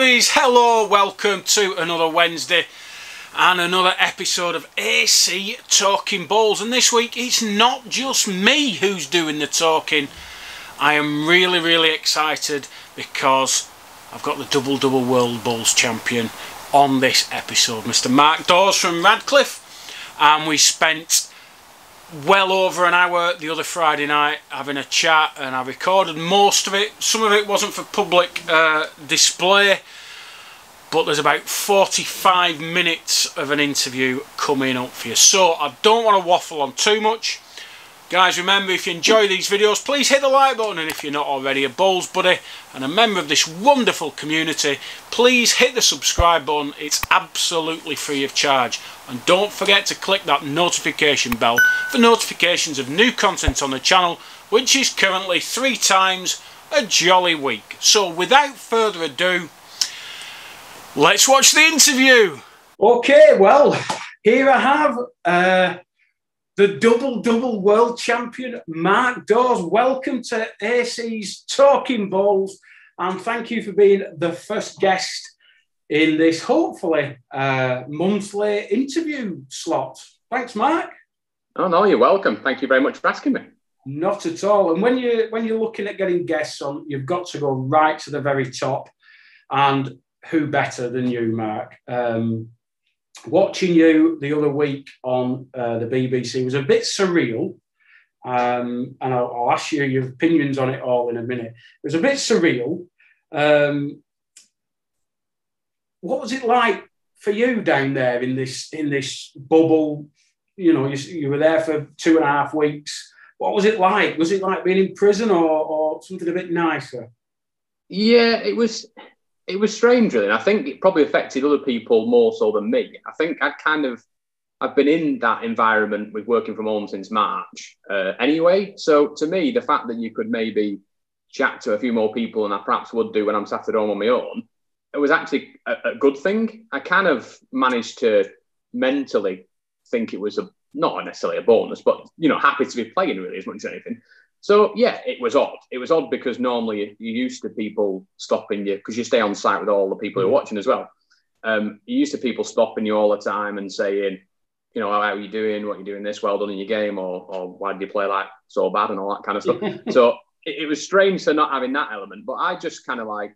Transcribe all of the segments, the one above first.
Bullies, hello, welcome to another Wednesday and another episode of AC Talking Balls. And this week it's not just me who's doing the talking. I am really excited because I've got the double world bowls champion on this episode, Mr. Mark Dawes from Radcliffe, and we spent well over an hour the other Friday night having a chat, and I recorded most of it. Some of it wasn't for public display, but there's about 45 minutes of an interview coming up for you, so I don't want to waffle on too much. Guys, remember, if you enjoy these videos, please hit the like button, and if you're not already a Bowls buddy and a member of this wonderful community, please hit the subscribe button. It's absolutely free of charge. And don't forget to click that notification bell for notifications of new content on the channel, which is currently 3 times a jolly week. So without further ado, let's watch the interview. Okay, well, here I have the double world champion, Mark Dawes. Welcome to AC's Talking Balls, and thank you for being the first guest in this, hopefully, monthly interview slot. Thanks, Mark. Oh, no, you're welcome. Thank you very much for asking me. Not at all. And when you're looking at getting guests on, you've got to go right to the very top. And who better than you, Mark? Watching you the other week on the BBC was a bit surreal. And I'll ask you your opinions on it all in a minute. It was a bit surreal. What was it like for you down there in this bubble? You know, you were there for 2.5 weeks. What was it like? Was it like being in prison or something a bit nicer? Yeah, it was strange, really. And I think it probably affected other people more so than me. I think I've been in that environment with working from home since March anyway. So to me, the fact that you could maybe chat to a few more people than I perhaps would do when I'm sat at home on my own, it was actually a good thing. I kind of managed to mentally think it was not necessarily a bonus, but, you know, happy to be playing really as much as anything. So, yeah, it was odd. It was odd because normally you're used to people stopping you because you stay on site with all the people who are watching as well. You're used to people stopping you all the time and saying, you know, how are you doing? What are you doing this? Well done in your game, or why did you play like so bad and all that kind of stuff. So it was strange to not having that element, but I just kind of like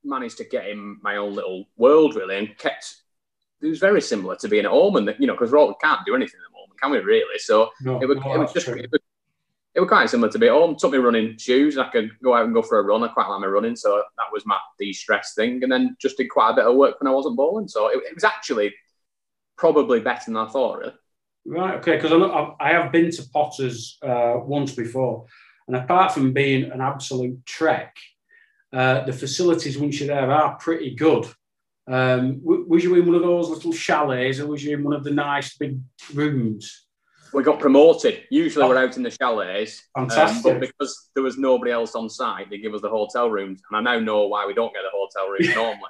managed to get in my own little world really, and kept. It was very similar to being at home, and you know, because we can't do anything at the moment, can we really? So it was quite similar to being at home. It took me running shoes. I could go out and go for a run. I quite like my running, so that was my de-stress thing. And then just did quite a bit of work when I wasn't bowling. So it was actually probably better than I thought, really. Right, okay, because I have been to Potters once before, and apart from being an absolute trek, the facilities once you're there are pretty good. Was you in one of those little chalets, or was you in one of the nice big rooms? We got promoted. Usually we're out in the chalets. Fantastic. But because there was nobody else on site, they give us the hotel rooms. And I now know why we don't get the hotel rooms normally.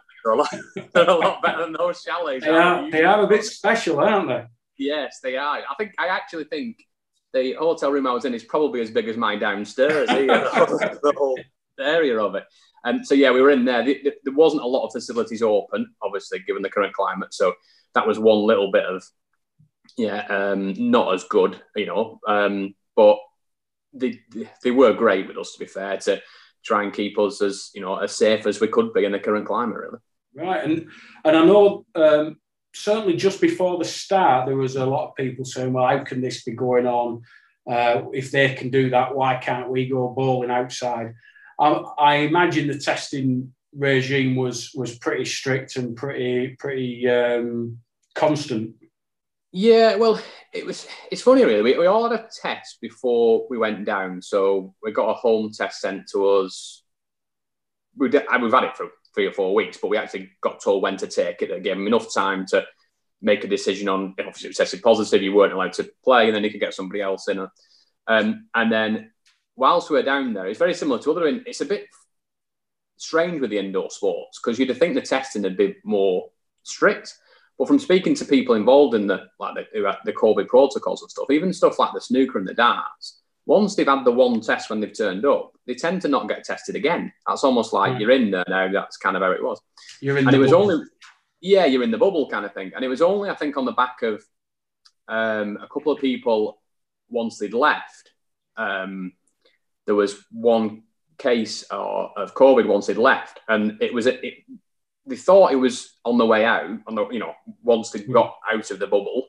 They're a lot better than those chalets. They are a bit special, aren't they? Yes, they are. I actually think the hotel room I was in is probably as big as my downstairs. The whole area of it. So, yeah, we were in there. There wasn't a lot of facilities open, obviously, given the current climate. So that was one little bit of, not as good, you know. But they were great with us, to be fair, to try and keep us as, you know, as safe as we could be in the current climate, really. Right. And I know certainly just before the start, there was a lot of people saying, well, how can this be going on? If they can do that, why can't we go bowling outside? I imagine the testing regime was pretty strict and pretty constant. Yeah, well, it's funny really. We all had a test before we went down, so we got a home test sent to us. We've had it for 3 or 4 weeks, but we actually got told when to take it. It gave them enough time to make a decision on. Obviously, it was tested positive, you weren't allowed to play, and then you could get somebody else in. And then, whilst we were down there, it's very similar to other. It's a bit strange with the indoor sports because you'd think the testing would be more strict. But from speaking to people involved in the COVID protocols and stuff, even stuff like the snooker and the darts, once they've had the one test when they've turned up, they tend to not get tested again. That's almost like you're in there now. That's kind of how it was. You're in the bubble. You're in the bubble kind of thing. And it was only, I think, on the back of a couple of people, once they'd left, there was one case of COVID once they'd left. And they thought it was on the way out, once they got out of the bubble.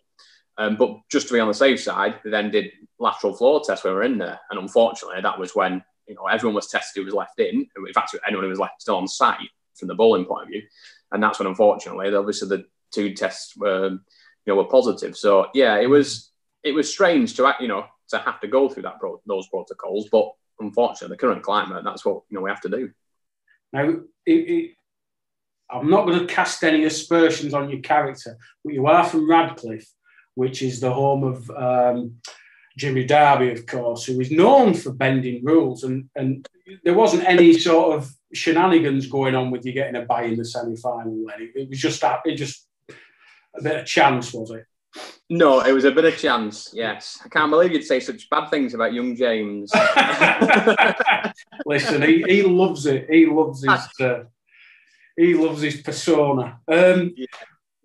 But just to be on the safe side, they then did lateral floor tests when we were in there. And unfortunately, that was when everyone was tested who was left in. In fact, anyone who was left still on site from the bowling point of view. And that's when, unfortunately, obviously the 2 tests were positive. So yeah, it was strange to have to go through those protocols. But unfortunately, the current climate, that's what we have to do. Now, I'm not going to cast any aspersions on your character, but you are from Radcliffe, which is the home of Jimmy Darby, of course, who is known for bending rules. And there wasn't any sort of shenanigans going on with you getting a bye in the semi-final. It was just a bit of chance, was it? No, it was a bit of chance, yes. I can't believe you'd say such bad things about young James. Listen, he loves it. He loves his persona.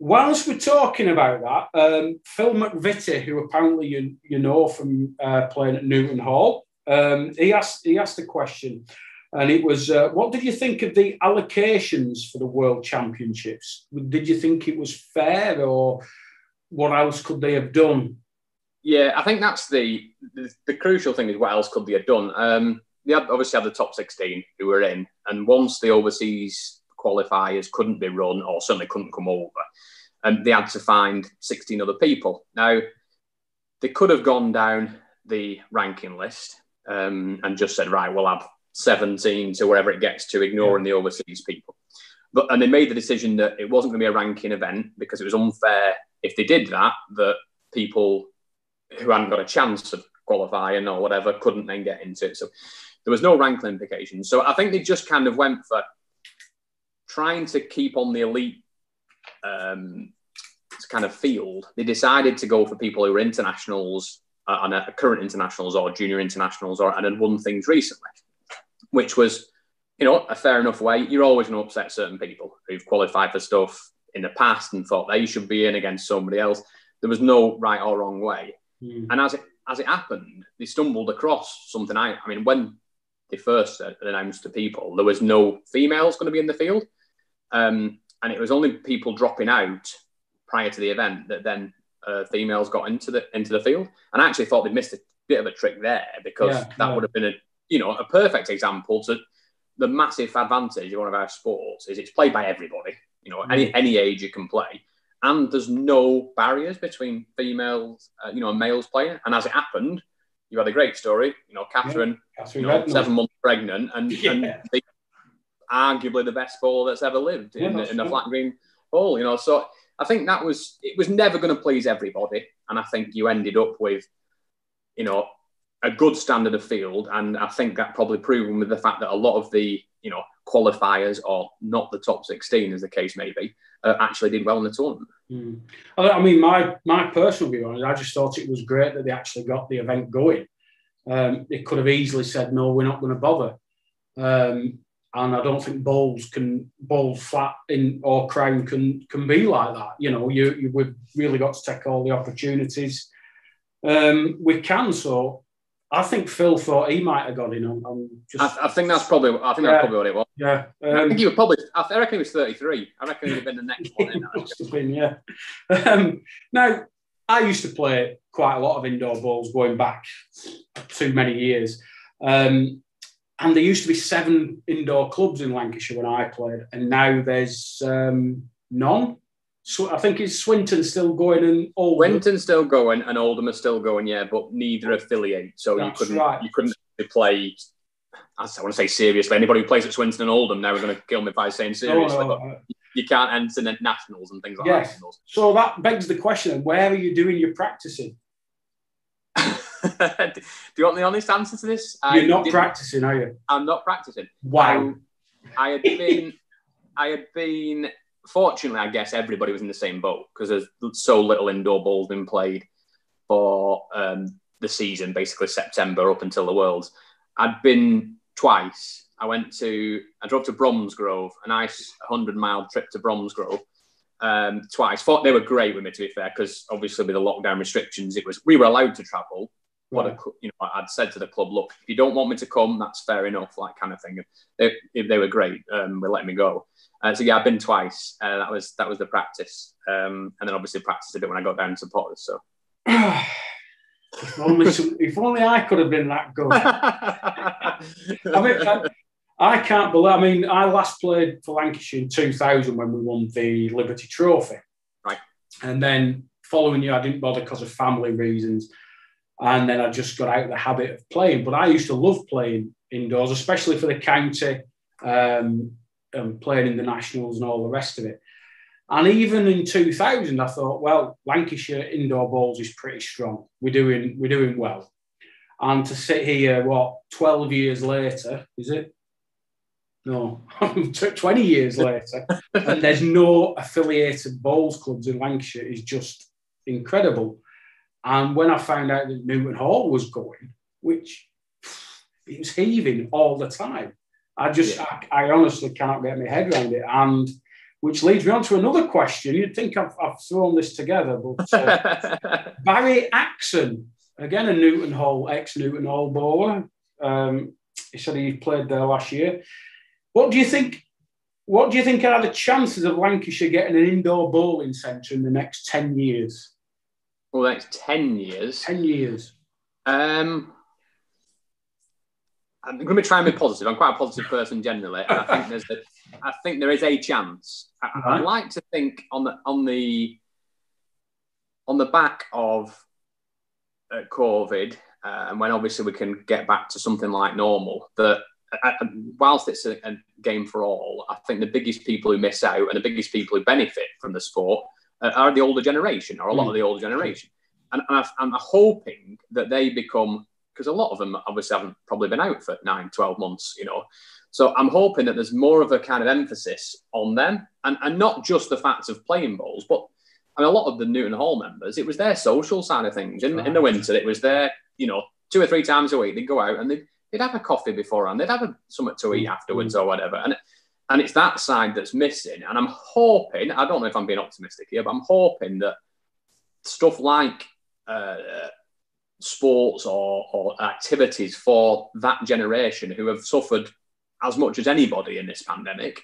Whilst we're talking about that, Phil McVitie, who apparently you know from playing at Newton Hall, he asked a question, and it was, what did you think of the allocations for the World Championships? Did you think it was fair, or what else could they have done? Yeah, I think that's the crucial thing is what else could they have done? They obviously had the top 16 who were in, and once the overseas qualifiers couldn't be run, or certainly couldn't come over, and they had to find 16 other people. Now, they could have gone down the ranking list and just said, right, we'll have 17 to wherever it gets to, ignoring the overseas people. And they made the decision that it wasn't going to be a ranking event because it was unfair if they did that people who hadn't got a chance of qualifying or whatever couldn't then get into it. So there was no ranking implications. So I think they just kind of went for trying to keep on the elite kind of field. They decided to go for people who were internationals and current internationals or junior internationals and had won things recently, which was, a fair enough way. You're always going to upset certain people who've qualified for stuff in the past and thought they should be in against somebody else. There was no right or wrong way. And as it happened, they stumbled across something. I mean, when they first announced to people, there was no females going to be in the field. And it was only people dropping out prior to the event that then females got into the field. And I actually thought they'd missed a bit of a trick there, because that would have been a perfect example to the massive advantage of one of our sports is it's played by everybody. Any age you can play, and there's no barriers between females, and males playing. And as it happened, you had a great story. Catherine 7 months pregnant, and arguably the best bowler that's ever lived in the flat green bowl. So I think it was never going to please everybody, and I think you ended up with, a good standard of field, and I think that probably proven with the fact that a lot of the qualifiers, or not the top 16 as the case may be, actually did well in the tournament. I mean, my personal view on it, I just thought it was great that they actually got the event going. They could have easily said, no, we're not going to bother. And I don't think bowls flat in or crown can be like that. We've really got to take all the opportunities we can. So I think Phil thought he might have got in. I think that's probably what it was. Yeah, I think he was probably. I reckon he was 33. I reckon he'd have been the next one in. Must have been, yeah. Now, I used to play quite a lot of indoor bowls going back too many years, and there used to be 7 indoor clubs in Lancashire when I played, and now there's none. So I think it's Swinton still going and Oldham. Swinton's still going and Oldham are still going, yeah, but neither affiliate. So you couldn't play. I want to say seriously. Anybody who plays at Swinton and Oldham now are going to kill me by saying seriously. But you can't enter nationals and things like that. So that begs the question: where are you doing your practicing? Do you want the honest answer to this? You're not practicing, are you? I'm not practicing. Wow. I had been. Fortunately, I guess everybody was in the same boat because there's so little indoor bowls been played for the season, basically September up until the Worlds. I'd been twice. I drove to Bromsgrove, a nice 100-mile trip to Bromsgrove. Twice. Thought they were great with me, to be fair, because obviously with the lockdown restrictions, we were allowed to travel. Right. I'd said to the club, look, if you don't want me to come, that's fair enough, like kind of thing. They were great. They let me go. So yeah, I've been twice. That was the practice, and then obviously practiced a bit when I got down to supporters. So if only I could have been that good. I can't believe. I mean, I last played for Lancashire in 2000 when we won the Liberty Trophy. Right. And then following year, I didn't bother because of family reasons. And then I just got out of the habit of playing. But I used to love playing indoors, especially for the county, and playing in the nationals and all the rest of it. And even in 2000, I thought, well, Lancashire indoor bowls is pretty strong. We're doing well. And to sit here, 12 years later, is it? No, 20 years later, and there's no affiliated bowls clubs in Lancashire is just incredible. And when I found out that Newton Hall was going, which it was heaving all the time, I honestly can't get my head around it. And which leads me on to another question. You'd think I've thrown this together, but Barry Axon, again a Newton Hall, ex-Newton Hall bowler. He said he played there last year. What do you think are the chances of Lancashire getting an indoor bowling centre in the next 10 years? Well, the next 10 years? 10 years. I'm going to try and be positive. I'm quite a positive person generally. And I think there is a chance. I'd like to think on the back of COVID, and when obviously we can get back to something like normal, that whilst it's a game for all, I think the biggest people who miss out and the biggest people who benefit from the sport are the older generation, or a lot of the older generation. And I'm hoping that they become, because a lot of them obviously haven't probably been out for 9, 12 months, So I'm hoping that there's more of a kind of emphasis on them, and not just the fact of playing bowls, but I mean, a lot of the Newton Hall members, it was their social side of things. In the winter, it was their, 2 or 3 times a week, they'd go out and they'd have a coffee beforehand, they'd have something to eat afterwards or whatever. And it's that side that's missing. And I'm hoping, I don't know if I'm being optimistic here, but I'm hoping that stuff like sports or activities for that generation who have suffered as much as anybody in this pandemic,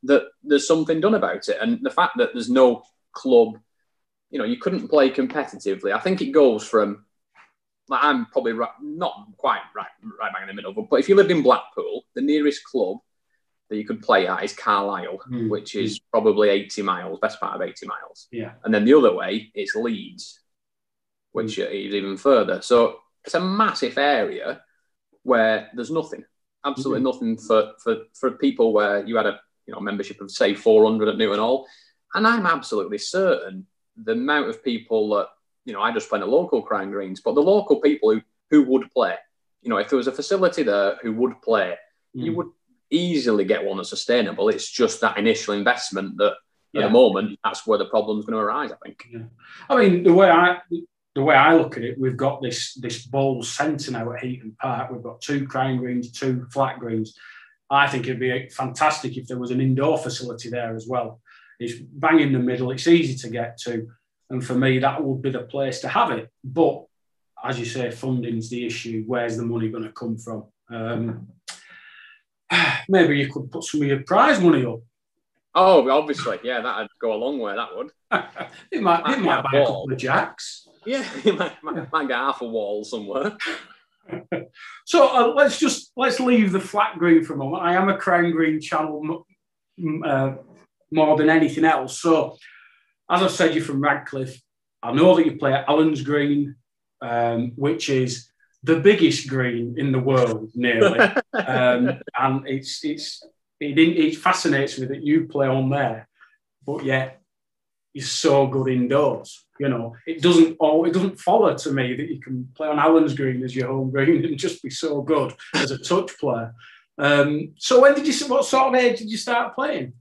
that there's something done about it. And the fact that there's no club, you couldn't play competitively. I think it goes from, I'm probably not quite right bang in the middle, but if you lived in Blackpool, the nearest club that you could play at is Carlisle, which is probably 80 miles, best part of 80 miles. Yeah. And then the other way is Leeds, which is even further. So it's a massive area where there's nothing, absolutely nothing for people where you had a membership of, say, 400 at Newton Hall. And I'm absolutely certain the amount of people that, I just play in the local Crown Greens, but the local people who would play, if there was a facility there who would play, you would easily get one that's sustainable. It's just that initial investment that at the moment, that's where the problem's going to arise, I think. Yeah. I mean, the way I look at it, we've got this bowl centre now at Heaton Park. We've got 2 Crown Greens, 2 flat greens. I think it'd be fantastic if there was an indoor facility there as well. It's bang in the middle. It's easy to get to. And for me, that would be the place to have it. But as you say, funding's the issue. Where's the money going to come from? Maybe you could put some of your prize money up. Oh, obviously. Yeah, that'd go a long way, that would. it might buy a couple of jacks. Yeah, you might get half a wall somewhere. So let's leave the flat green for a moment. I am a Crown Green channel more than anything else. So, as I've said, you're from Radcliffe. I know that you play at Allen's Green, which is the biggest green in the world, nearly. And it fascinates me that you play on there, but yet you're so good indoors. It doesn't follow to me that you can play on Allen's Green as your home green and just be so good as a touch player. So what sort of age did you start playing?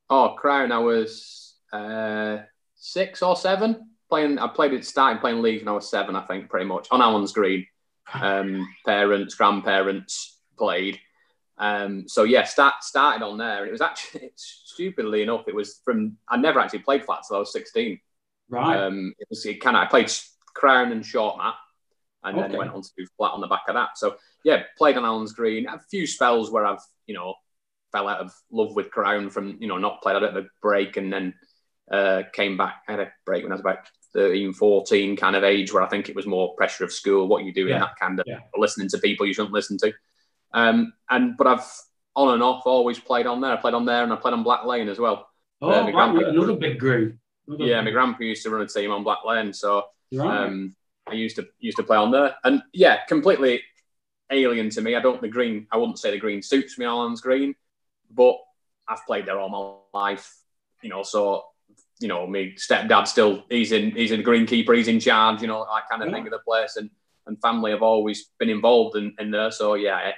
Oh, Crown, I was 6 or 7. started playing league when I was 7, I think, pretty much on Allen's Green. Parents, grandparents played. So yeah, started on there, and it was actually, stupidly enough, it was from, I never actually played flat till I was 16. Right. I played crown and short mat, and then went on to do flat on the back of that. So yeah, played on Allen's Green. A few spells where I've, fell out of love with crown from, not played. I had a bit of a break, and then came back. I had a break when I was about 13, 14 kind of age, where I think it was more pressure of school, what you do in that kind of listening to people you shouldn't listen to. But I've on and off always played on there. I played on there, and I played on Black Lane as well. Another big green. My grandpa used to run a team on Black Lane, so I used to play on there. And yeah, completely alien to me. I wouldn't say the green suits me, Allen's Green, but I've played there all my life. So my stepdad still, he's in greenkeeper, he's in charge, that kind of thing of the place, and family have always been involved in there. So yeah,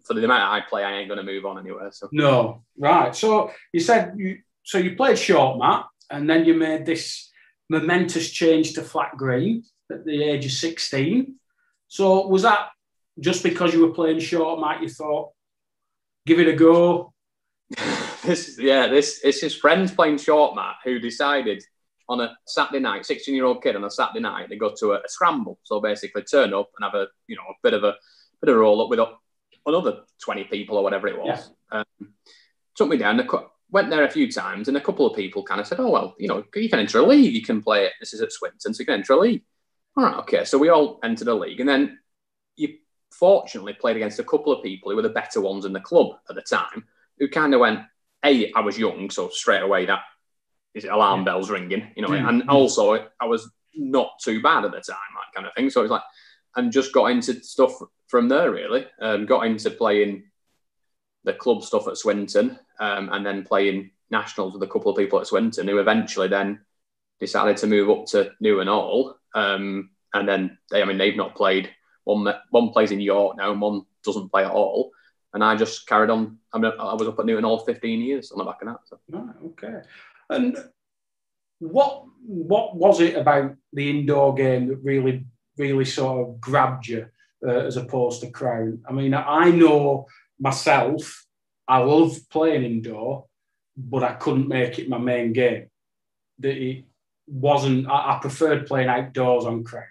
for the amount I play, I ain't going to move on anywhere. So no, right. So you said you played short mat, and then you made this momentous change to flat green at the age of 16. So was that just because you were playing short mat? You thought, give it a go. It's his friends playing short mat who decided on a Saturday night, 16-year-old kid on a Saturday night, they go to a scramble. So basically turn up and have a bit of a roll up with another 20 people or whatever it was. Yeah. Took me down, went there a few times, and a couple of people kind of said, oh, well, you can enter a league, you can play it. This is at Swinton, so you can enter a league. All right, okay. So we all entered a league, and then you fortunately played against a couple of people who were the better ones in the club at the time, who kind of went, I was young, so straight away that is alarm bells ringing, and also I was not too bad at the time, that kind of thing. So it was like, and just got into stuff from there, really. Got into playing the club stuff at Swinton, and then playing nationals with a couple of people at Swinton, who eventually then decided to move up to New and All. And then they've not played. One plays in York now, and one doesn't play at all. And I just carried on. I was up at Newton Hall 15 years on the back of that. So. Right, okay. And what was it about the indoor game that really, really sort of grabbed you as opposed to crown? I mean, I know myself, I love playing indoor, but I couldn't make it my main game. It wasn't. I preferred playing outdoors on crown,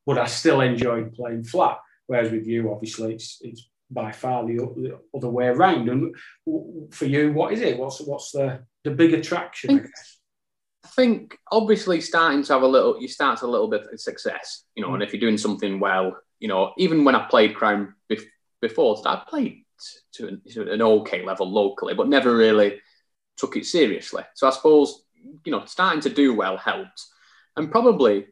but I still enjoyed playing flat. Whereas with you, obviously, it's by far the other way around. And for you, what is it? What's the big attraction, I guess? I think obviously starting to have a little bit of success, and if you're doing something well, even when I played crown before, I played to an okay level locally, but never really took it seriously. So I suppose, starting to do well helped. And probably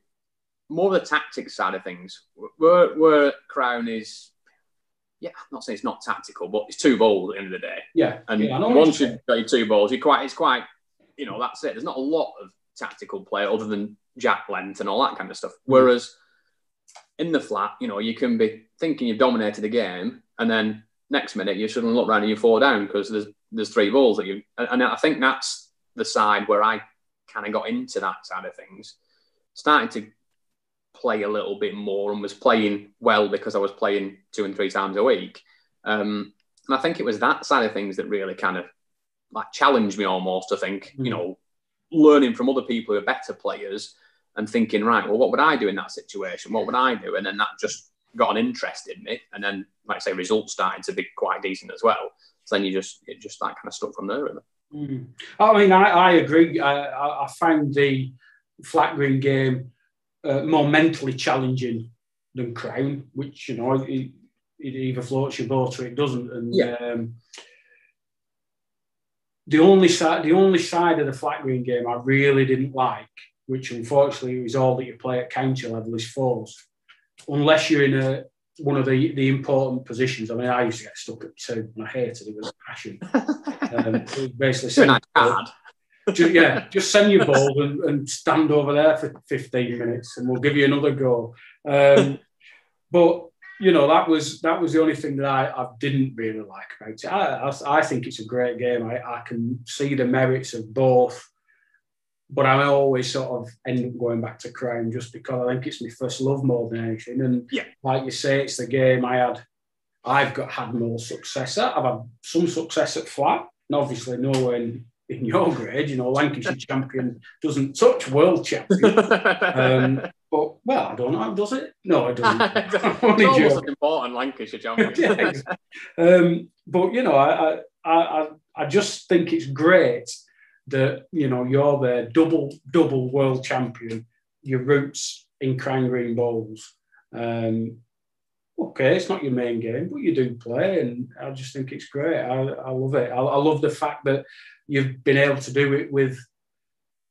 more of the tactics side of things, where crown is, I'm not saying it's not tactical, but it's 2 balls at the end of the day. Yeah. And once you've got your 2 balls, it's quite, that's it. There's not a lot of tactical play other than jack length and all that kind of stuff. Whereas in the flat, you can be thinking you've dominated the game, and then next minute you suddenly look around and you're 4 down because there's 3 balls that you. And I think that's the side where I kind of got into that side of things, starting to play a little bit more, and was playing well because I was playing 2 and 3 times a week. And I think it was that side of things that really kind of like challenged me almost to think, learning from other people who are better players and thinking, right, well, what would I do in that situation? What would I do? And then that just got an interest in me. And then, like I say, results started to be quite decent as well. So then it just that kind of stuck from there, really. I mean, I agree. I found the flat green game more mentally challenging than crown, which it either floats your boat or it doesn't. And the only side of the flat green game I really didn't like, which unfortunately is all that you play at county level, is fours. Unless you're in one of the important positions. I mean, I used to get stuck at 2, and I hated it with a passion. It was basically just send your ball and stand over there for 15 minutes, and we'll give you another go. But that was the only thing that I didn't really like about it. I think it's a great game. I can see the merits of both. but I always sort of end up going back to crime just because I think it's my first love more than anything. And like you say, it's the game I've had more success at. I've had some success at flat, and obviously nowhere in your grade. You know, Lancashire champion doesn't touch world champion. But, well, I don't know. Does it? No, it doesn't. It's almost an important Lancashire champion. Yeah, exactly. But, you know, I just think it's great that, you know, you're the double world champion, your roots in Crying Green Bowls. Okay, it's not your main game, but you do play, and I just think it's great. I love it. I love the fact that you've been able to do it with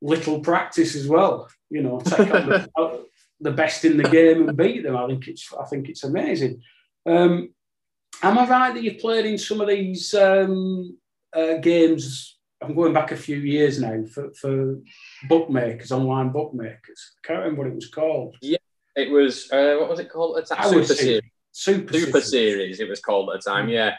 little practice as well. You know, take on the best in the game and beat them. I think it's amazing. Am I right that you've played in some of these games? I'm going back a few years now for bookmakers, online bookmakers. I can't remember what it was called. Yeah, it was. What was it called at the time? Super Series. It was called at the time. Yeah,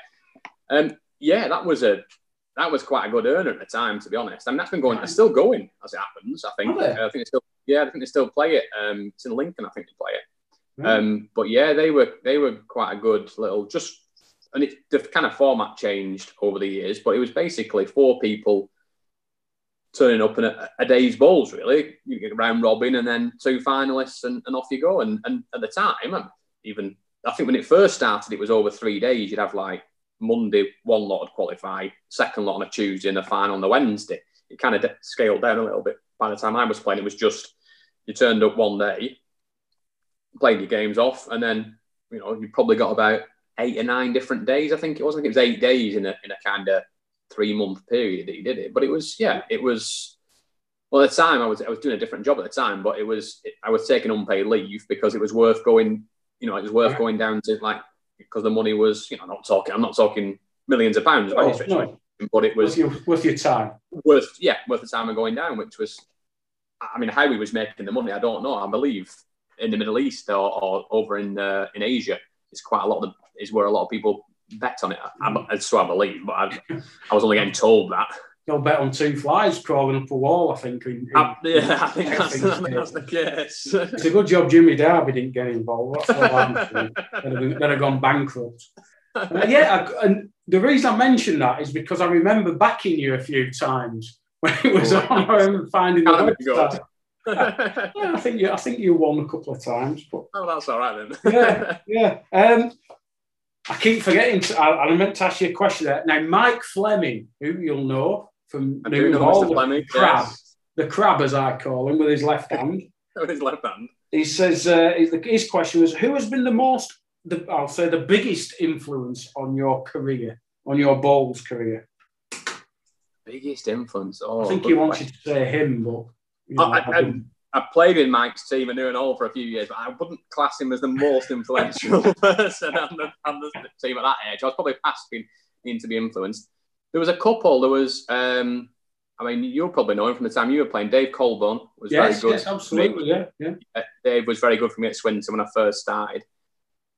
yeah. That was quite a good earner at the time, to be honest. I mean, that's been going. It's still going as it happens. I think. I think it's still. Yeah, I think they still play it. It's in Lincoln, I think they play it. Right. But yeah, they were quite a good little and the kind of format changed over the years, but it was basically 4 people turning up in a day's bowls, really. You get round robin and then 2 finalists and off you go. And at the time, I think when it first started, it was over 3 days. You'd have like Monday, one lot would qualify, second lot on a Tuesday, and the final on the Wednesday. It kind of scaled down a little bit. By the time I was playing, it was just you turned up one day, played your games off, and then you probably got about 8 or 9 different days. I think it was 8 days in a kind of 3-month period that you did it. But it was well, at the time I was doing a different job at the time, but I was taking unpaid leave because it was worth going. It was worth going down to because the money was I'm not talking millions of pounds, but it was worth your time. Worth the time of going down, which was, I mean, how he was making the money, I don't know. I believe in the Middle East or over in Asia, it's quite a lot is where a lot of people bet on it. So I believe, but I was only getting told that. They'll bet on 2 flies crawling up a wall, I think. I think that's the case. It's a good job Jimmy Darby didn't get involved. That's what I'm saying. They'd have gone bankrupt. And the reason I mention that is because I remember backing you a few times when it was on. I remember finding the website. I think you won a couple of times. But, that's all right then. yeah. I keep forgetting. I meant to ask you a question there. Now, Mike Fleming, who you'll know from Newton Hall, the crab, as I call him, with his left hand. With his left hand. He says his question was, who has been the biggest influence on your career, on your bowls career? Biggest influence? Oh, I think he wants you to say him, but... I played in Mike's team at Newton Hall for a few years, but I wouldn't class him as the most influential person on the team at that age. I was probably past being to be influenced. There was a couple. There was, you'll probably know him from the time you were playing. Dave Colburn was very good. Yes, absolutely, yeah. Dave was very good for me at Swinton when I first started.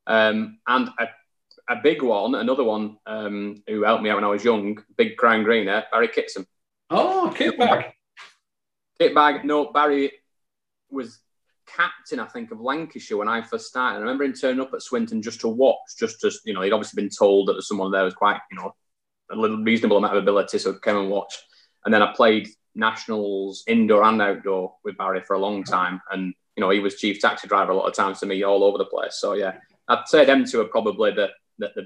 And a big one, another one who helped me out when I was young, big crown greener, Barry Kitson. Oh, Kitbag. No, Barry was captain, I think, of Lancashire when I first started. I remember him turning up at Swinton just to watch, he'd obviously been told that there's someone there who was quite, a little reasonable amount of ability, so came and watched. And then I played nationals indoor and outdoor with Barry for a long time. And, he was chief taxi driver a lot of times to me all over the place. So, yeah, I'd say them two are probably the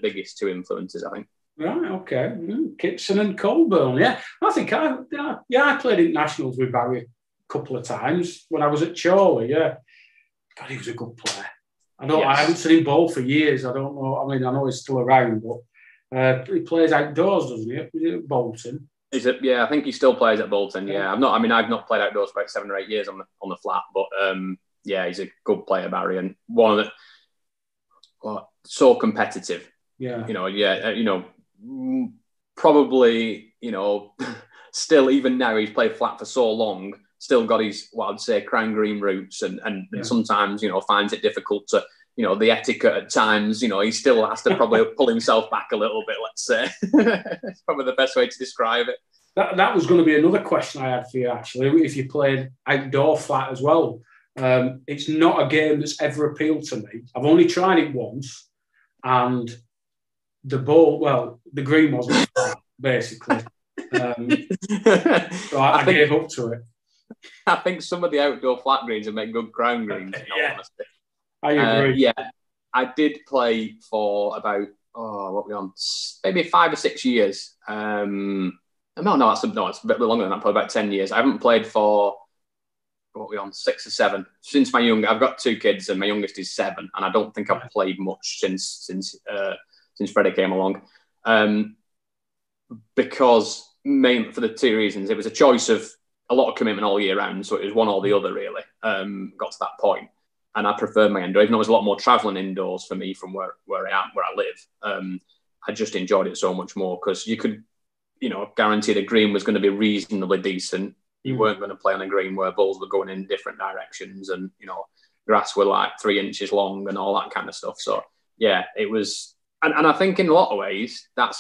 biggest 2 influences, I think. Right, okay. Kitson and Colburn, yeah. I think I played in nationals with Barry a couple of times when I was at Chorley, yeah. God, he was a good player. I haven't seen him bowl for years. I don't know. I mean, I know he's still around, but he plays outdoors, doesn't he? Is it at Bolton? I think he still plays at Bolton, yeah. I've not played outdoors for about 7 or 8 years on the flat, but he's a good player, Barry, and one of the so competitive. Yeah. Probably, still even now he's played flat for so long, still got his, what I'd say, crown green roots and sometimes, finds it difficult to, the etiquette at times, he still has to probably pull himself back a little bit, let's say. It's probably the best way to describe it. That was going to be another question I had for you, actually. If you played outdoor flat as well, it's not a game that's ever appealed to me. I've only tried it once, and the green wasn't flat, basically. So I gave up to it. I think some of the outdoor flat greens would make good ground greens. In all honesty. I agree. Yeah, I did play for about maybe 5 or 6 years. It's a bit longer than that, probably about 10 years. I haven't played for 6 or 7 since my I've got 2 kids and my youngest is 7, and I don't think I've played much since Freddie came along, because mainly for the 2 reasons. It was a choice of a lot of commitment all year round, so it was one or the other really. Got to that point, and I preferred my indoor, even though there's a lot more travelling indoors for me from where I live. I just enjoyed it so much more because you could, guarantee the green was going to be reasonably decent. You weren't going to play on a green where balls were going in different directions, and grass were like 3 inches long and all that kind of stuff. So yeah, it was, and I think in a lot of ways I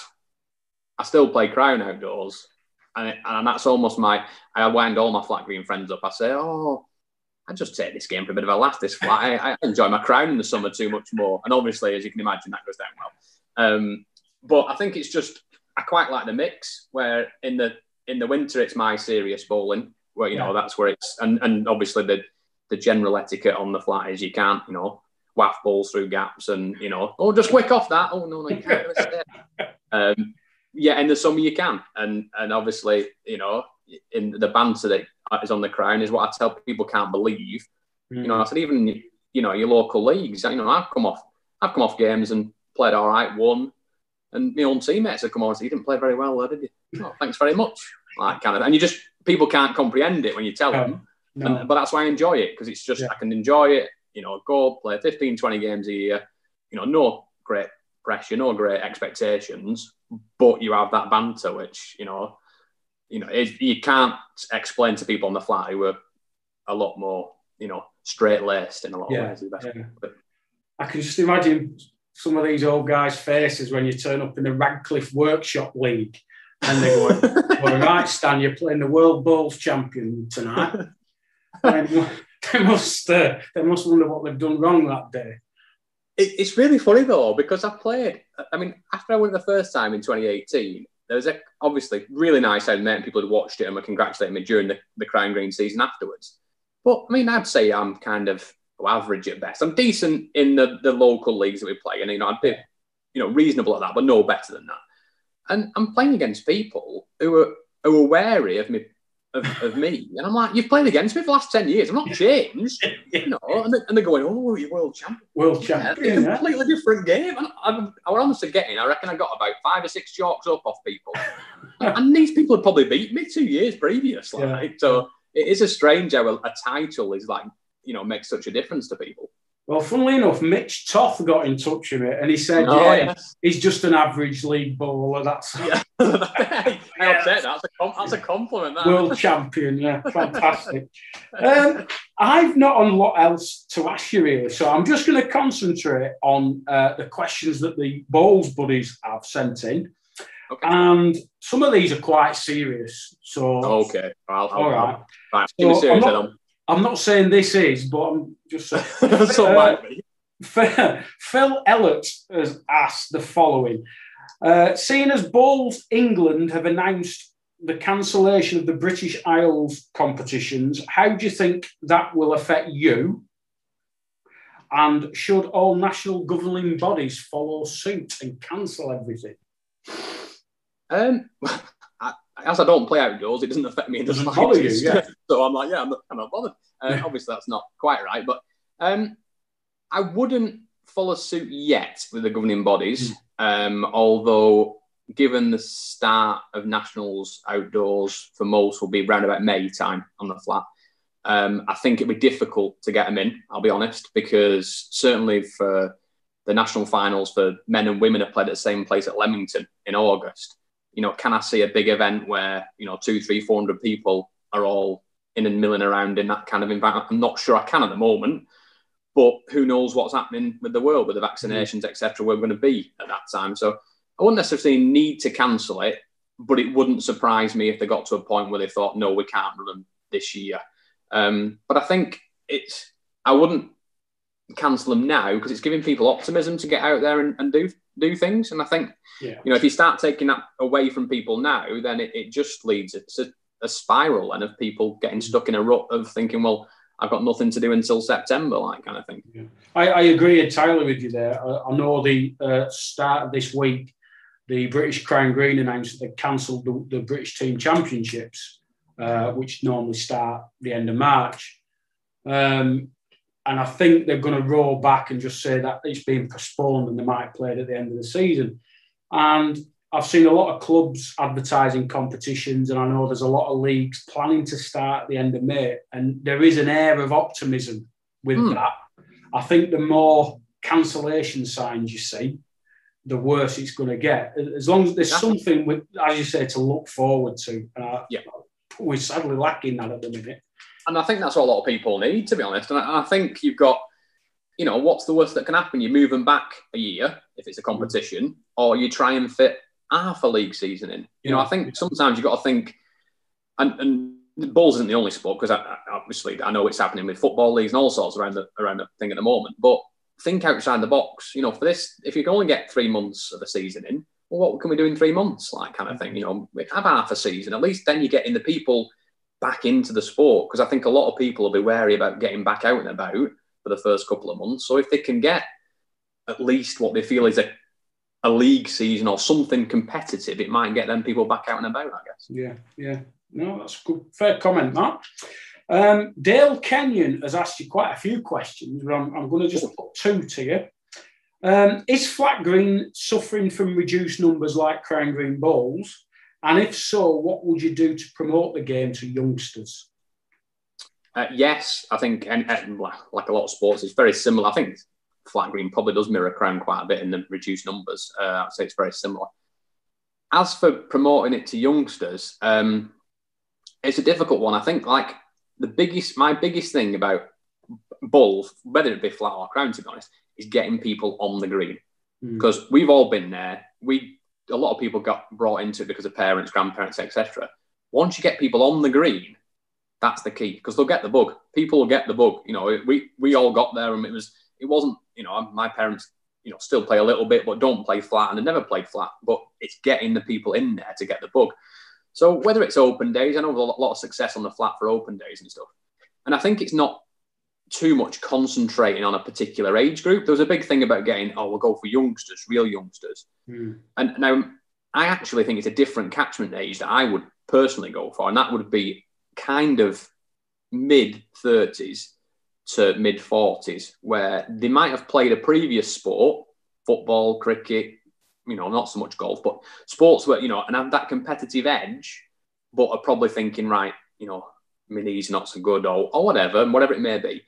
still play Crown outdoors, and that's almost I wind all my flat green friends up. I say, I just take this game for a bit of a laugh. This flat, I enjoy my Crown in the summer too much more, and obviously, as you can imagine, that goes down well. But I think it's just, I quite like the mix where in the winter it's my serious bowling, where that's where it's, and obviously the general etiquette on the flat is you can't waft balls through gaps and just wick off that. Oh no, you can't. In the summer you can, and obviously in the banter that is on the Crown is what I tell people can't believe. I said even your local leagues. I've come off games and played all right, won. And my own teammates have come on and said, "You didn't play very well, though, did you?" "Oh, thanks very much." Like kind of, and people can't comprehend it when you tell them. No. But that's why I enjoy it, because it's just I can enjoy it. Go play 15, 20 games a year. No great pressure, no great expectations, but you have that banter, which you can't explain to people on the flat who are a lot more straight laced in a lot of ways. I can just imagine some of these old guys' faces when you turn up in the Radcliffe Workshop League and they're going, "Right, Stan, you're playing the World Bowls Champion tonight." They must wonder what they've done wrong that day. It's really funny though, because after I went the first time in 2018, there was obviously really nice. I'd met people who'd watched it and were congratulating me during the Crown Green season afterwards. But I'd say I'm kind of average at best. I'm decent in the local leagues that we play, and I'd be reasonable at that, but no better than that. And I'm playing against people who are wary of me, and I'm like, "You've played against me for the last 10 years. I'm not changed." And they're going, "Oh, you're world champion." World champion. It's a completely different game. And I was honestly getting, I reckon I got about 5 or 6 chalks up off people. And these people had probably beat me 2 years previous. So it is a strange how a title is like, makes such a difference to people. Well, funnily enough, Mitch Toth got in touch with me and he said, he's just an average league bowler. That's I'll say that's a compliment. That. World champion, fantastic. I've not a lot else to ask you here, so I'm just going to concentrate on the questions that the Bowls buddies have sent in. Okay. And some of these are quite serious. So okay, all right. Give me serious then. I'm not saying this is, but I'm just saying. Phil Ellett has asked the following. Seeing as Bowls England have announced the cancellation of the British Isles competitions, how do you think that will affect you? And should all national governing bodies follow suit and cancel everything? As I don't play outdoors, it doesn't affect me. It doesn't bother you, So I'm like, I'm not bothered. Obviously, that's not quite right, but I wouldn't follow suit yet with the governing bodies. Although, given the start of nationals outdoors for most will be around about May time on the flat, I think it'd be difficult to get them in. I'll be honest, because certainly for the national finals for men and women are played at the same place at Leamington in August. Can I see a big event where 200, 300, 400 people are all in and milling around in that kind of environment? I'm not sure I can at the moment, but who knows what's happening with the world, with the vaccinations, etc. We're going to be at that time. So I wouldn't necessarily need to cancel it, but it wouldn't surprise me if they got to a point where they thought, no, we can't run them this year. But I think I wouldn't cancel them now because it's giving people optimism to get out there and do things. And I think, if you start taking that away from people now, then it just leads to a spiral and of people getting stuck in a rut of thinking, well, I've got nothing to do until September, like kind of thing. Yeah. I agree entirely with you there. I know the start of this week, the British Crown Green announced that they cancelled the British Team Championships, which normally start the end of March. And I think they're going to roll back and just say that it's being postponed and they might play it at the end of the season. And I've seen a lot of clubs advertising competitions, and I know there's a lot of leagues planning to start at the end of May. And there is an air of optimism with that. I think the more cancellation signs you see, the worse it's going to get. As long as there's something, with, as you say, to look forward to. We're sadly lacking that at the minute. And I think that's what a lot of people need, to be honest. And I think you've got, what's the worst that can happen? You move them back a year, if it's a competition, or you try and fit half a league season in. I think sometimes you've got to think, and the bowls isn't the only sport, because obviously I know it's happening with football leagues and all sorts around the thing at the moment, but think outside the box. For this, if you can only get 3 months of a season in, well, what can we do in 3 months, like kind of thing? We have half a season. At least then you're getting the people back into the sport, because I think a lot of people will be wary about getting back out and about for the first couple of months. So if they can get at least what they feel is a league season or something competitive, it might get them people back out and about, I guess. Yeah. No, that's a good, fair comment, Matt. Dale Kenyon has asked you quite a few questions, but I'm going to just put 2 to you. Is Flat Green suffering from reduced numbers like Crown Green Bowls? And if so, what would you do to promote the game to youngsters? Yes, I think, and like a lot of sports, it's very similar. I think Flat Green probably does mirror Crown quite a bit in the reduced numbers. I'd say it's very similar. As for promoting it to youngsters, it's a difficult one. I think my biggest thing about bowls, whether it be flat or crown, to be honest, is getting people on the green. Because we've all been there. A lot of people got brought into it because of parents, grandparents, etc. Once you get people on the green, that's the key, because they'll get the bug. People will get the bug. We all got there, and it wasn't. My parents, still play a little bit, but don't play flat, and they never played flat. But it's getting the people in there to get the bug. So whether it's open days, I know there's a lot of success on the flat for open days and stuff. And I think it's not too much concentrating on a particular age group. There was a big thing about we'll go for youngsters, real youngsters. And now I actually think it's a different catchment age that I would personally go for. And that would be kind of mid-30s to mid-40s, where they might have played a previous sport, football, cricket, not so much golf, but sports where, and have that competitive edge, but are probably thinking, right, my knee's not so good or whatever it may be.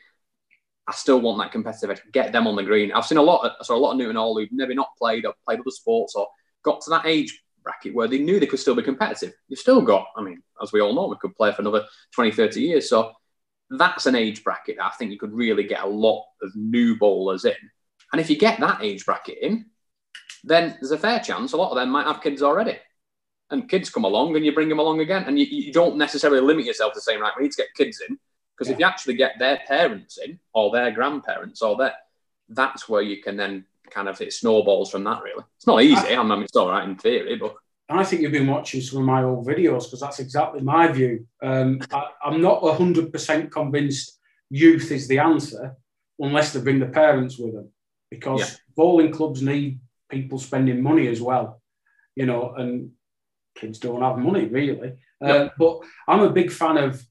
I still want that competitive edge. Get them on the green. I've seen a lot of Newton Hall who've maybe not played or played other sports or got to that age bracket where they knew they could still be competitive. You've still got, as we all know, we could play for another 20, 30 years. So that's an age bracket that I think you could really get a lot of new bowlers in. And if you get that age bracket in, then there's a fair chance a lot of them might have kids already. And kids come along and you bring them along again. And you don't necessarily limit yourself to saying, right, we need to get kids in. Because if you actually get their parents in, or their grandparents, that's where you can then kind of, it snowballs from that, really. It's not easy. It's all right in theory, but... I think you've been watching some of my old videos, because that's exactly my view. I'm not 100% convinced youth is the answer unless they bring the parents with them. Because bowling clubs need people spending money as well, and kids don't have money, really. But I'm a big fan of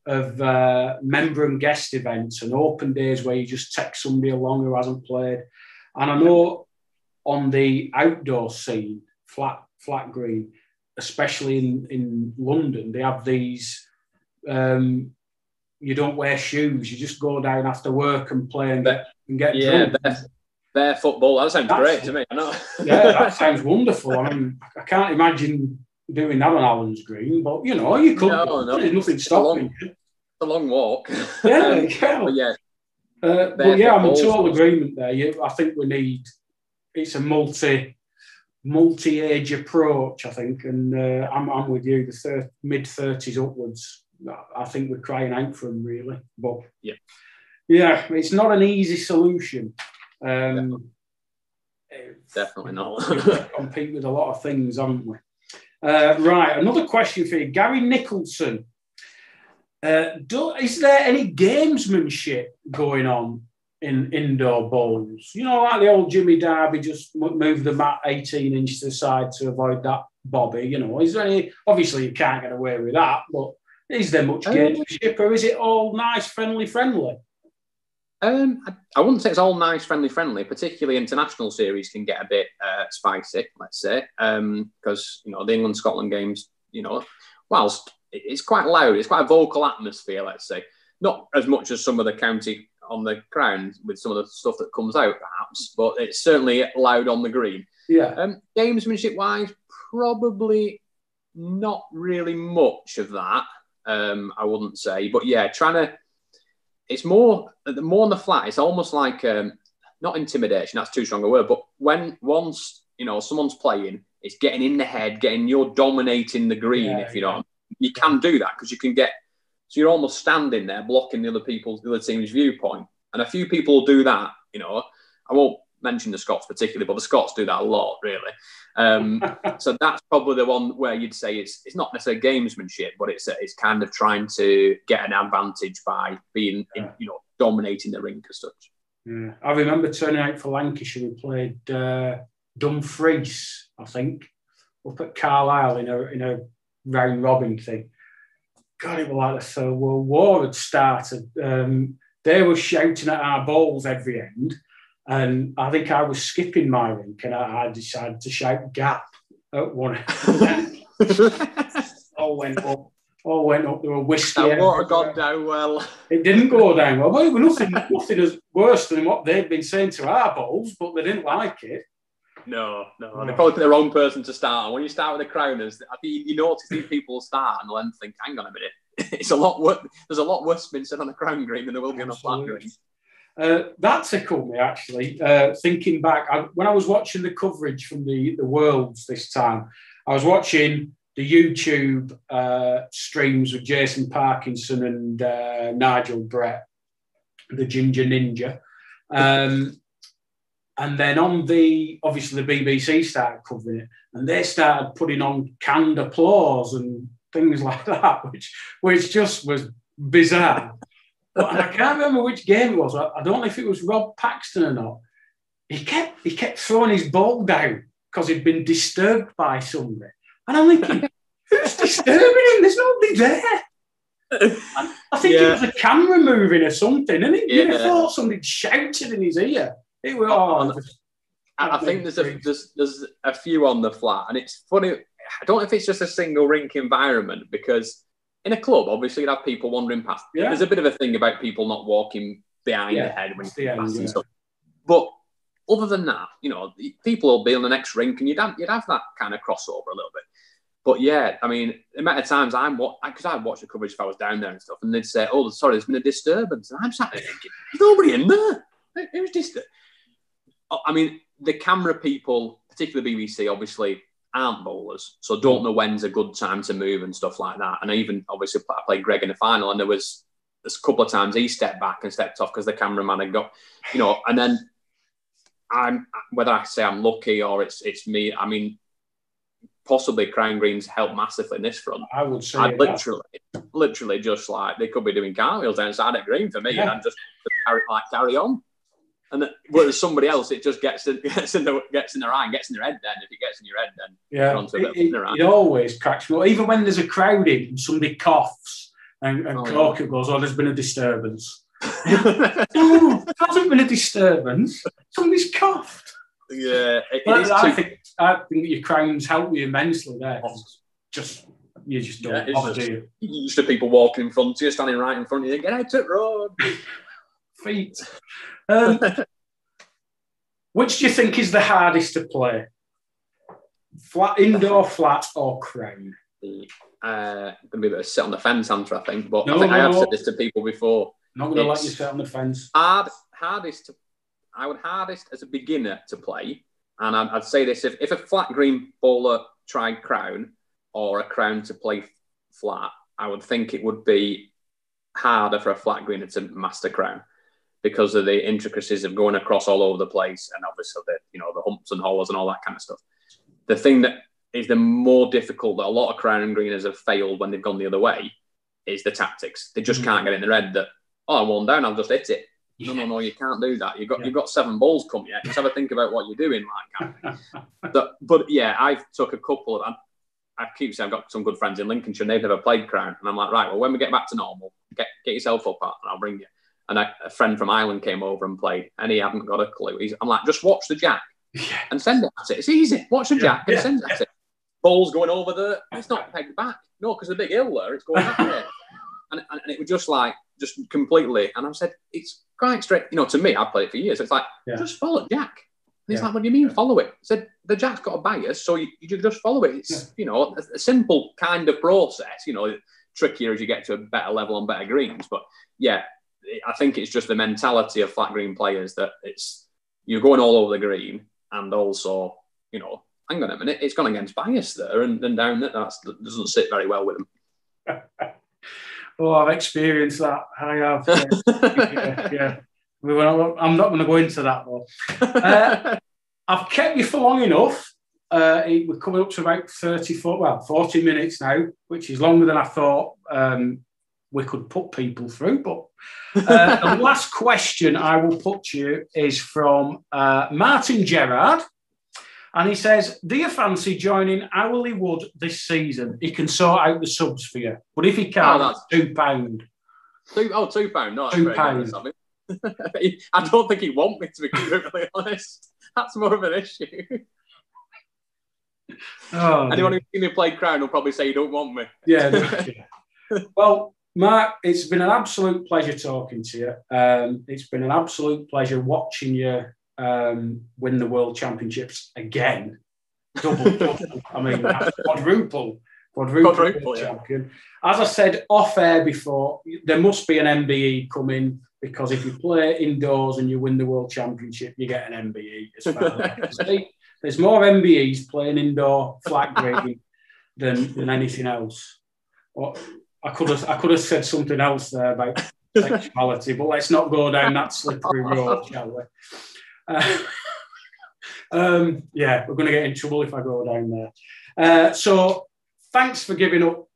member and guest events and open days where you just take somebody along who hasn't played. And I know on the outdoor scene, flat green, especially in London, they have these, you don't wear shoes, you just go down after work and play and get drunk. Bare football, that sounds great to me. I know. That sounds wonderful. I can't imagine doing that on Allen's Green, but you could. No. There's nothing stopping you. It's a long walk. Yeah. But I'm in total agreement there. I think we need. It's a multi-age approach, I think, and I'm with you. The mid-30s upwards, I think we're crying out for them, really. But yeah, it's not an easy solution. Definitely not. We've got to compete with a lot of things, haven't we? Right, another question for you, Gary Nicholson. Is there any gamesmanship going on in indoor bowls? You know, like the old Jimmy Darby, just move the mat 18 inches to the side to avoid that bobby. You know, is there any? Obviously, you can't get away with that, but is there much gamesmanship, or is it all nice, friendly? I wouldn't say it's all nice, friendly. Particularly international series can get a bit spicy, let's say, because the England-Scotland games, whilst it's quite loud, it's quite a vocal atmosphere, let's say. Not as much as some of the county on the ground with some of the stuff that comes out, perhaps, but it's certainly loud on the green. Yeah. Gamesmanship-wise, probably not really much of that, I wouldn't say. But yeah, it's more on the flat. It's almost like, not intimidation, that's too strong a word, but once someone's playing, it's getting in the head, you're dominating the green, if you know what I mean. You can do that because you can so you're almost standing there blocking the other team's viewpoint. And a few people do that, I won't mention the Scots particularly, but the Scots do that a lot, really. So that's probably the one where you'd say it's not necessarily gamesmanship, but it's kind of trying to get an advantage by being, dominating the rink as such. Yeah. I remember turning out for Lancashire. We played Dumfries, I think, up at Carlisle in a round robin thing. God, it was like the Third World War had started. They were shouting at our balls every end, and I think I was skipping my rink, and I decided to shout "gap" at one end. all went up. There were whiskey. That would have gone down well. It didn't go down well. Well, it was nothing as worse than what they'd been saying to our balls, but they didn't like it. No. They probably put the wrong person to start. And when you start with the Crowners, I think you notice these people start and then think, hang on a minute, it's a lot worse. There's a lot worse been said on the Crown Green than there will be on a flat green. That tickled me, actually. Thinking back, when I was watching the coverage from the Worlds this time, I was watching the YouTube streams with Jason Parkinson and Nigel Brett, the Ginger Ninja. And then obviously the BBC started covering it, and they started putting on canned applause and things like that, which just was bizarre. And I can't remember which game it was. I don't know if it was Rob Paxton or not. He kept throwing his ball down because he'd been disturbed by somebody. And I'm thinking, who's disturbing him? There's nobody there. I think it was a camera moving or something, and you'd have thought somebody shouted in his ear. It was. I think there's a few on the flat, and it's funny. I don't know if it's just a single rink environment, because in a club, obviously, you'd have people wandering past. Yeah. There's a bit of a thing about people not walking behind the head when you're passing and stuff. But other than that, people will be on the next rink, and you'd have that kind of crossover a little bit. But yeah, I mean, the amount of times because I'd watch the coverage if I was down there and stuff, and they'd say, "Oh, sorry, there's been a disturbance," and I'm sat there thinking, "There's nobody in there. It was disturbed." I mean, the camera people, particularly BBC, obviously aren't bowlers, so don't know when's a good time to move and stuff like that. And I played Greg in the final, and there's a couple of times he stepped back and stepped off because the cameraman had got, and then whether I say I'm lucky or it's me, I mean, possibly Crown Green's helped massively in this front. I would say I'd literally just like, they could be doing cartwheels outside at green for me, and I'd just carry on. And whereas somebody else, it just gets in their eye and gets in their head. Then if it gets in your head, then you're onto a bit of it always cracks me. Even when there's a crowd in and somebody coughs and Clark goes, "Oh, there's been a disturbance." No, there hasn't been a disturbance. Somebody's coughed. Yeah, I think your crowns help you immensely there. You just don't bother, do you? Used to people walking in front of you, standing right in front of you, get out to the road. Feet. Which do you think is the hardest to play? Indoor flat or Crown? Gonna be a bit of sit on the fence answer, I think. But I have said this to people before. Not going to let you sit on the fence. Hardest as a beginner to play And I'd say this, if a flat green bowler tried crown or a crown to play flat, I would think it would be harder for a flat greener to master crown because of the intricacies of going across all over the place and obviously the humps and hollows and all that kind of stuff. The thing that is the more difficult that a lot of crown greeners have failed when they've gone the other way is the tactics. They just can't get in their head that, I'm one down, I'll just hit it. No, you can't do that. You've got 7 balls come yet. Just have a think about what you're doing, like. But yeah, I've took a couple of. I keep saying I've got some good friends in Lincolnshire. And they've never played crown, and I'm like, right, well, when we get back to normal, get yourself up, and I'll bring you. And a friend from Ireland came over and played, and he hadn't got a clue. I'm like, just watch the jack and send it at it. It's easy. Watch the jack and send it at it. Ball's going over there. It's not pegged back. No, because the big hill there, it's going that way. And it was just completely. And I said, it's quite straight. To me, I've played it for years. It's like, just follow Jack. And he's like, what do you mean follow it? I said, the Jack's got a bias, so you just follow it. It's, a simple kind of process, trickier as you get to a better level on better greens. But yeah, I think it's just the mentality of flat green players that you're going all over the green and also, hang on a minute, it's gone against bias there and then down there. That doesn't sit very well with them. Oh, I've experienced that. I have. Yeah. I'm not going to go into that though. I've kept you for long enough. We're coming up to about 40 minutes now, which is longer than I thought we could put people through. But the last question I will put to you is from Martin Gerard. And he says, do you fancy joining Hourly Wood this season? He can sort out the subs for you. But if he can't, that's £2. £2? No, £2. I don't think he'd want me, to be completely honest. That's more of an issue. Anyone who's seen me play Crown will probably say you don't want me. Yeah. Well, Mark, it's been an absolute pleasure talking to you. It's been an absolute pleasure watching you win the World Championships again. Double. I mean, quadruple champion. As I said off air before, there must be an MBE coming because if you play indoors and you win the World Championship, you get an MBE. As far as I can see. There's more MBEs playing indoor flat green than anything else. Well, I could have said something else there about sexuality, but let's not go down that slippery road, shall we? We're going to get in trouble if I go down there. So thanks for giving up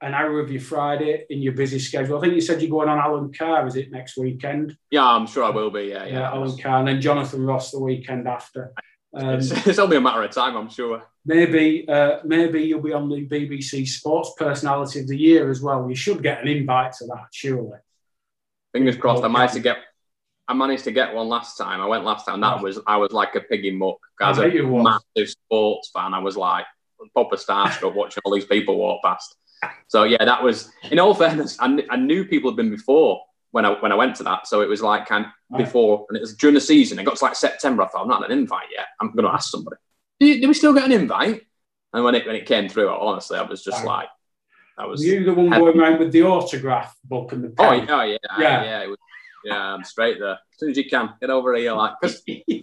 an hour of your Friday in your busy schedule. I think you said you're going on Alan Carr, is it, next weekend? Yeah, I'm sure I will be, yeah. Alan Carr and then Jonathan Ross the weekend after. It's only a matter of time, I'm sure. Maybe you'll be on the BBC Sports Personality of the Year as well. You should get an invite to that, surely. Fingers crossed. I managed to get one last time. I went last time. I was like a pig in muck. As a massive sports fan, I was like proper starstruck watching all these people walk past. So yeah, that was. In all fairness, I knew people had been before when I went to that. So it was like before, and it was during the season. It got to like September. I thought, I'm not an invite yet. I'm going to ask somebody. Do we still get an invite? And when it came through, honestly, I was just like, Were you the one going around with the autograph book and the pen? Yeah. It was, I'm straight there. As soon as you can, get over here. Because the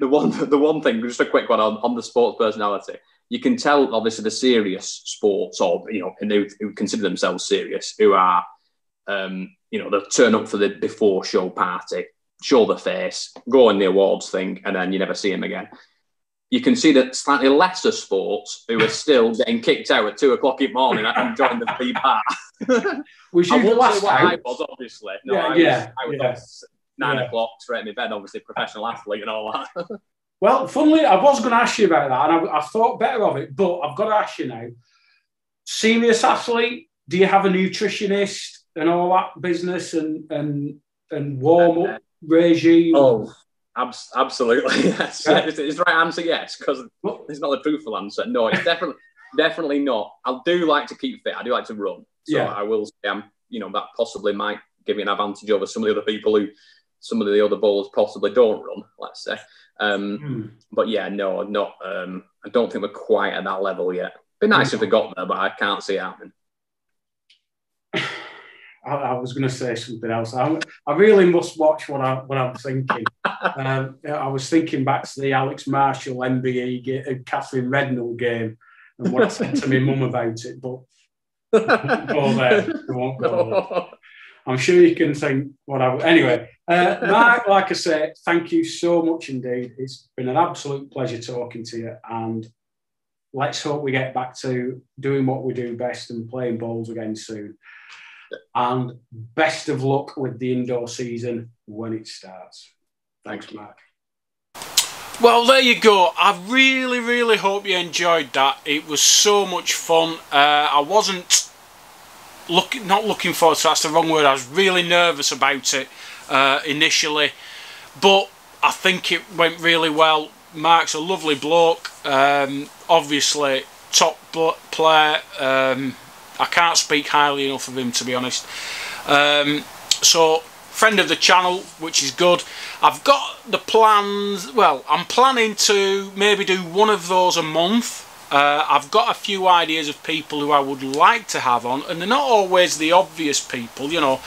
one thing, just a quick one on the sports personality. You can tell, obviously, the serious sports, or and who consider themselves serious, who are, they'll turn up for the before show party, show the face, go on the awards thing, and then you never see them again. You can see that slightly lesser sports who are still getting kicked out at 2 o'clock in the morning and join the free bar. Was you the last time? I was, obviously. No, I was 9 o'clock, straight in my bed, obviously, professional athlete and all that. Well, funnily, I was going to ask you about that, and I thought better of it, but I've got to ask you now. Serious athlete, do you have a nutritionist and all that business and warm-up regime? Oh, absolutely, yes. Yeah. It's the right answer, yes, because it's not the truthful answer. No, it's definitely not. I do like to keep fit. I do like to run. So I will say that possibly might give me an advantage over some of the other people who, some of the other bowlers possibly don't run, let's say. But yeah, no, not. I don't think we're quite at that level yet. Be nice if we got there, but I can't see it happening. I was going to say something else. I really must watch what I'm thinking. I was thinking back to the Alex Marshall MBE Catherine Redknapp game and what I said to my mum about it, but we won't go there. I'm sure you can think what I... Anyway, Mark, like I say, thank you so much indeed. It's been an absolute pleasure talking to you, and let's hope we get back to doing what we do best and playing bowls again soon. And best of luck with the indoor season when it starts. Thanks, Mark. Well, there you go. I really, really hope you enjoyed that. It was so much fun. I wasn't not looking forward to, that's the wrong word. I was really nervous about it initially, but I think it went really well. Mark's a lovely bloke, obviously top player. I can't speak highly enough of him, to be honest. So friend of the channel, which is good. I've got the plans, well, I'm planning to maybe do one of those a month. I've got a few ideas of people who I would like to have on, and they're not always the obvious people, you know.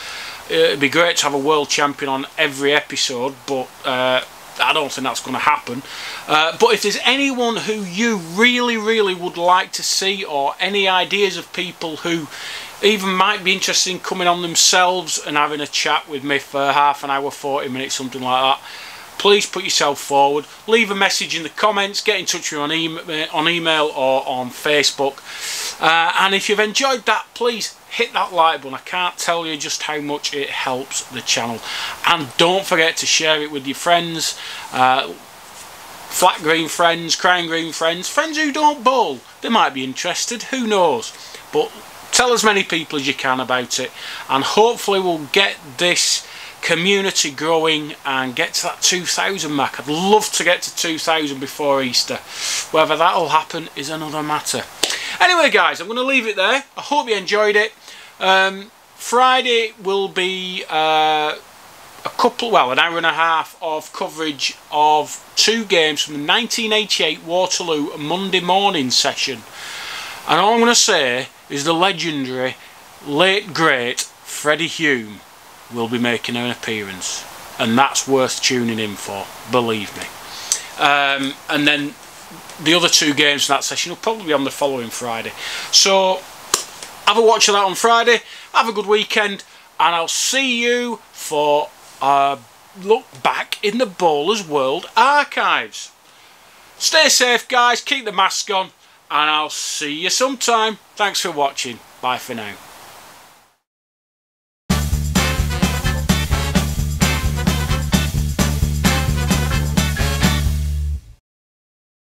It'd be great to have a world champion on every episode, but I don't think that's going to happen. But if there's anyone who you really, really would like to see, or any ideas of people who even might be interested in coming on themselves and having a chat with me for half an hour, 40 minutes, something like that, please put yourself forward. Leave a message in the comments, get in touch with me on email or on Facebook. And if you've enjoyed that, please hit that like button. I can't tell you just how much it helps the channel. And don't forget to share it with your friends, flat green friends, crown green friends, friends who don't bowl. They might be interested, who knows. But tell as many people as you can about it, and hopefully we'll get this community growing and get to that 2,000 mark. I'd love to get to 2,000 before Easter. Whether that'll happen is another matter. Anyway guys, I'm going to leave it there. I hope you enjoyed it. Friday will be an hour and a half of coverage of 2 games from the 1988 Waterloo Monday morning session. And all I'm going to say is the legendary, late great Freddie Hume will be making an appearance, and that's worth tuning in for, believe me. And then the other 2 games from that session will probably be on the following Friday. So have a watch of that on Friday. Have a good weekend, and I'll see you for a look back in the Bowlers World Archives. Stay safe guys, keep the mask on, and I'll see you sometime. Thanks for watching. Bye for now.